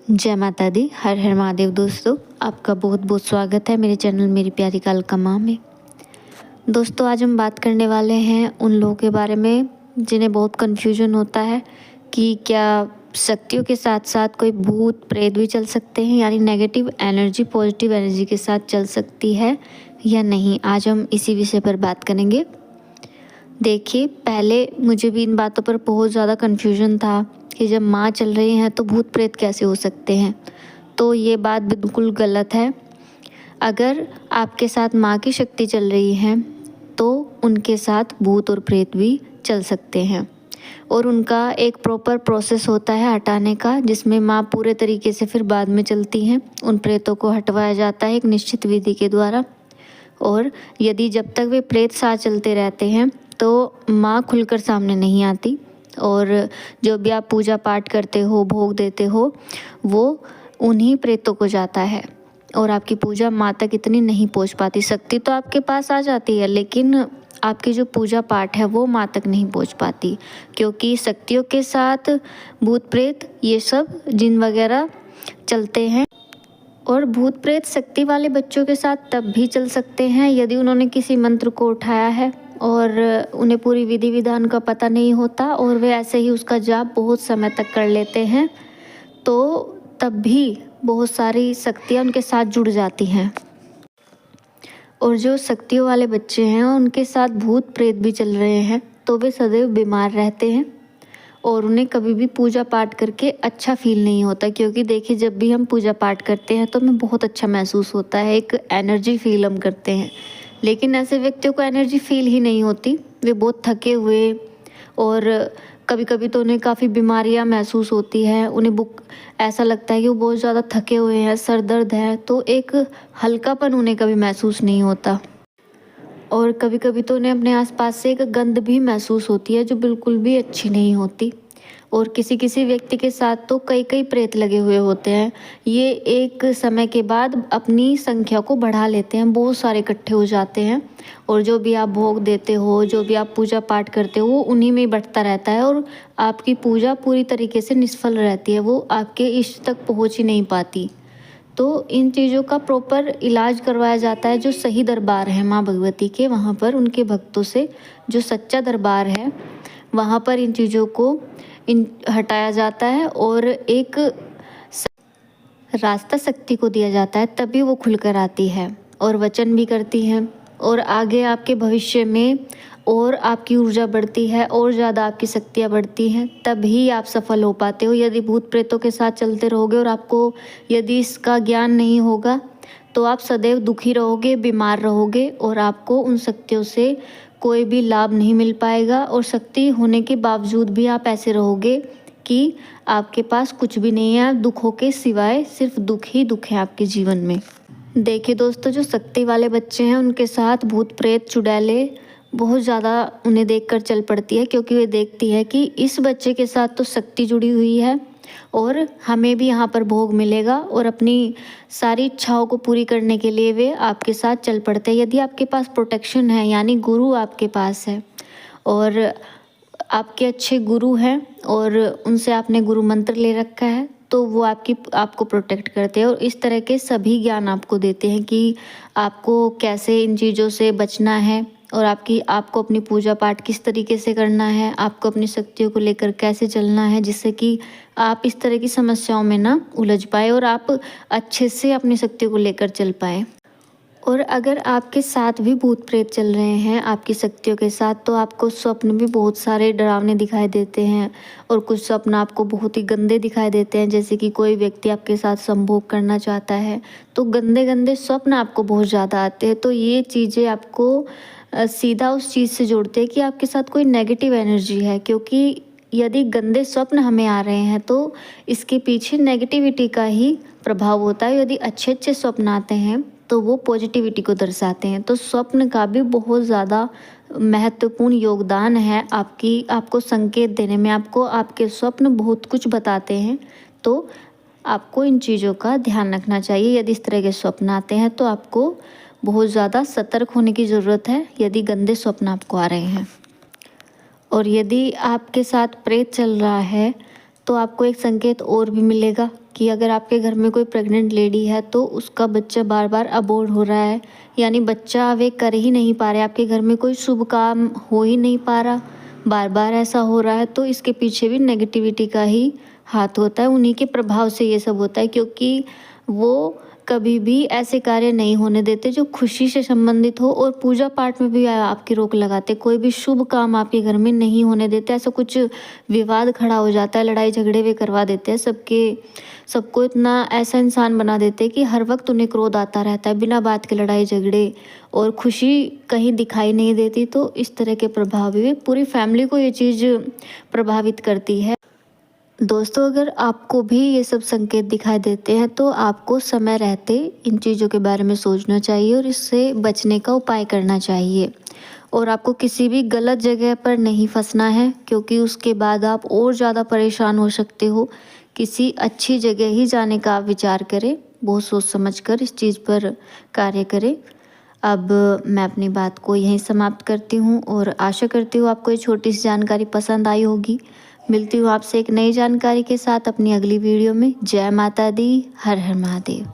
जय माता दी। हर हर महादेव। दोस्तों, आपका बहुत बहुत स्वागत है मेरे चैनल मेरी प्यारी कालका माँ में। दोस्तों, आज हम बात करने वाले हैं उन लोगों के बारे में जिन्हें बहुत कन्फ्यूजन होता है कि क्या शक्तियों के साथ साथ कोई भूत प्रेत भी चल सकते हैं, यानी नेगेटिव एनर्जी पॉजिटिव एनर्जी के साथ चल सकती है या नहीं। आज हम इसी विषय पर बात करेंगे। देखिए, पहले मुझे भी इन बातों पर बहुत ज़्यादा कन्फ्यूजन था कि जब माँ चल रही हैं तो भूत प्रेत कैसे हो सकते हैं। तो ये बात बिल्कुल गलत है। अगर आपके साथ माँ की शक्ति चल रही है तो उनके साथ भूत और प्रेत भी चल सकते हैं, और उनका एक प्रॉपर प्रोसेस होता है हटाने का, जिसमें माँ पूरे तरीके से फिर बाद में चलती हैं। उन प्रेतों को हटवाया जाता है एक निश्चित विधि के द्वारा। और यदि जब तक वे प्रेत साथ चलते रहते हैं तो माँ खुलकर सामने नहीं आती, और जो भी आप पूजा पाठ करते हो, भोग देते हो, वो उन्हीं प्रेतों को जाता है और आपकी पूजा माँ तक इतनी नहीं पहुँच पाती। शक्ति तो आपके पास आ जाती है, लेकिन आपकी जो पूजा पाठ है वो माँ तक नहीं पहुँच पाती, क्योंकि शक्तियों के साथ भूत प्रेत ये सब जिन वगैरह चलते हैं। और भूत प्रेत शक्ति वाले बच्चों के साथ तब भी चल सकते हैं यदि उन्होंने किसी मंत्र को उठाया है और उन्हें पूरी विधि विधान का पता नहीं होता और वे ऐसे ही उसका जाप बहुत समय तक कर लेते हैं, तो तब भी बहुत सारी शक्तियाँ उनके साथ जुड़ जाती हैं। और जो शक्तियों वाले बच्चे हैं उनके साथ भूत प्रेत भी चल रहे हैं तो वे सदैव बीमार रहते हैं और उन्हें कभी भी पूजा पाठ करके अच्छा फील नहीं होता। क्योंकि देखिए, जब भी हम पूजा पाठ करते हैं तो हमें बहुत अच्छा महसूस होता है, एक एनर्जी फील हम करते हैं। लेकिन ऐसे व्यक्तियों को एनर्जी फील ही नहीं होती, वे बहुत थके हुए, और कभी कभी तो उन्हें काफ़ी बीमारियां महसूस होती है। उन्हें ऐसा लगता है कि वो बहुत ज़्यादा थके हुए हैं, सर दर्द है, तो एक हल्कापन उन्हें कभी महसूस नहीं होता। और कभी कभी तो उन्हें अपने आसपास से एक गंध भी महसूस होती है जो बिल्कुल भी अच्छी नहीं होती। और किसी किसी व्यक्ति के साथ तो कई कई प्रेत लगे हुए होते हैं। ये एक समय के बाद अपनी संख्या को बढ़ा लेते हैं, बहुत सारे इकट्ठे हो जाते हैं, और जो भी आप भोग देते हो, जो भी आप पूजा पाठ करते हो, वो उन्हीं में बढ़ता रहता है और आपकी पूजा पूरी तरीके से निष्फल रहती है, वो आपके इष्ट तक पहुँच ही नहीं पाती। तो इन चीज़ों का प्रॉपर इलाज करवाया जाता है। जो सही दरबार है माँ भगवती के, वहाँ पर उनके भक्तों से, जो सच्चा दरबार है वहाँ पर इन चीज़ों को हटाया जाता है और एक रास्ता शक्ति को दिया जाता है, तभी वो खुलकर आती है और वचन भी करती है। और आगे आपके भविष्य में और आपकी ऊर्जा बढ़ती है और ज़्यादा आपकी शक्तियाँ बढ़ती हैं, तभी आप सफल हो पाते हो। यदि भूत प्रेतों के साथ चलते रहोगे और आपको यदि इसका ज्ञान नहीं होगा तो आप सदैव दुखी रहोगे, बीमार रहोगे, और आपको उन शक्तियों से कोई भी लाभ नहीं मिल पाएगा। और शक्ति होने के बावजूद भी आप ऐसे रहोगे कि आपके पास कुछ भी नहीं है, दुखों के सिवाय सिर्फ दुख ही दुख है आपके जीवन में। देखिए दोस्तों, जो शक्ति वाले बच्चे हैं उनके साथ भूत प्रेत चुड़ैले बहुत ज़्यादा उन्हें देखकर चल पड़ती है, क्योंकि वे देखती है कि इस बच्चे के साथ तो शक्ति जुड़ी हुई है और हमें भी यहाँ पर भोग मिलेगा, और अपनी सारी इच्छाओं को पूरी करने के लिए वे आपके साथ चल पड़ते हैं। यदि आपके पास प्रोटेक्शन है, यानी गुरु आपके पास है और आपके अच्छे गुरु हैं और उनसे आपने गुरु मंत्र ले रखा है, तो वो आपको प्रोटेक्ट करते हैं और इस तरह के सभी ज्ञान आपको देते हैं कि आपको कैसे इन चीज़ों से बचना है और आपको अपनी पूजा पाठ किस तरीके से करना है, आपको अपनी शक्तियों को लेकर कैसे चलना है, जिससे कि आप इस तरह की समस्याओं में ना उलझ पाए और आप अच्छे से अपनी शक्तियों को लेकर चल पाए। और अगर आपके साथ भी भूत प्रेत चल रहे हैं आपकी शक्तियों के साथ, तो आपको स्वप्न भी बहुत सारे डरावने दिखाई देते हैं, और कुछ स्वप्न आपको बहुत ही गंदे दिखाई देते हैं। जैसे कि कोई व्यक्ति आपके साथ संभोग करना चाहता है, तो गंदे गंदे स्वप्न आपको बहुत ज़्यादा आते हैं। तो ये चीज़ें आपको सीधा उस चीज़ से जोड़ते हैं कि आपके साथ कोई नेगेटिव एनर्जी है, क्योंकि यदि गंदे स्वप्न हमें आ रहे हैं तो इसके पीछे नेगेटिविटी का ही प्रभाव होता है। यदि अच्छे अच्छे स्वप्न आते हैं तो वो पॉजिटिविटी को दर्शाते हैं। तो स्वप्न का भी बहुत ज़्यादा महत्वपूर्ण योगदान है आपको संकेत देने में। आपको आपके स्वप्न बहुत कुछ बताते हैं, तो आपको इन चीज़ों का ध्यान रखना चाहिए। यदि इस तरह के स्वप्न आते हैं तो आपको बहुत ज़्यादा सतर्क होने की ज़रूरत है, यदि गंदे स्वप्न आपको आ रहे हैं। और यदि आपके साथ प्रेत चल रहा है तो आपको एक संकेत और भी मिलेगा कि अगर आपके घर में कोई प्रेग्नेंट लेडी है तो उसका बच्चा बार बार अबॉर्ट हो रहा है, यानी बच्चा वे कर ही नहीं पा रहे, आपके घर में कोई शुभ काम हो ही नहीं पा रहा, बार बार ऐसा हो रहा है, तो इसके पीछे भी नेगेटिविटी का ही हाथ होता है। उन्हीं के प्रभाव से ये सब होता है, क्योंकि वो कभी भी ऐसे कार्य नहीं होने देते जो खुशी से संबंधित हो, और पूजा पाठ में भी आपकी रोक लगाते, कोई भी शुभ काम आपके घर में नहीं होने देते। ऐसा कुछ विवाद खड़ा हो जाता है, लड़ाई झगड़े वे करवा देते हैं, सबको इतना ऐसा इंसान बना देते हैं कि हर वक्त उन्हें क्रोध आता रहता है, बिना बात के लड़ाई झगड़े, और खुशी कहीं दिखाई नहीं देती। तो इस तरह के प्रभाव भी पूरी फैमिली को ये चीज़ प्रभावित करती है। दोस्तों, अगर आपको भी ये सब संकेत दिखाई देते हैं तो आपको समय रहते इन चीज़ों के बारे में सोचना चाहिए और इससे बचने का उपाय करना चाहिए। और आपको किसी भी गलत जगह पर नहीं फंसना है, क्योंकि उसके बाद आप और ज़्यादा परेशान हो सकते हो। किसी अच्छी जगह ही जाने का आप विचार करें, बहुत सोच समझ कर इस चीज़ पर कार्य करें। अब मैं अपनी बात को यहीं समाप्त करती हूँ और आशा करती हूँ आपको ये छोटी सी जानकारी पसंद आई होगी। मिलती हूँ आपसे एक नई जानकारी के साथ अपनी अगली वीडियो में। जय माता दी, हर हर महादेव।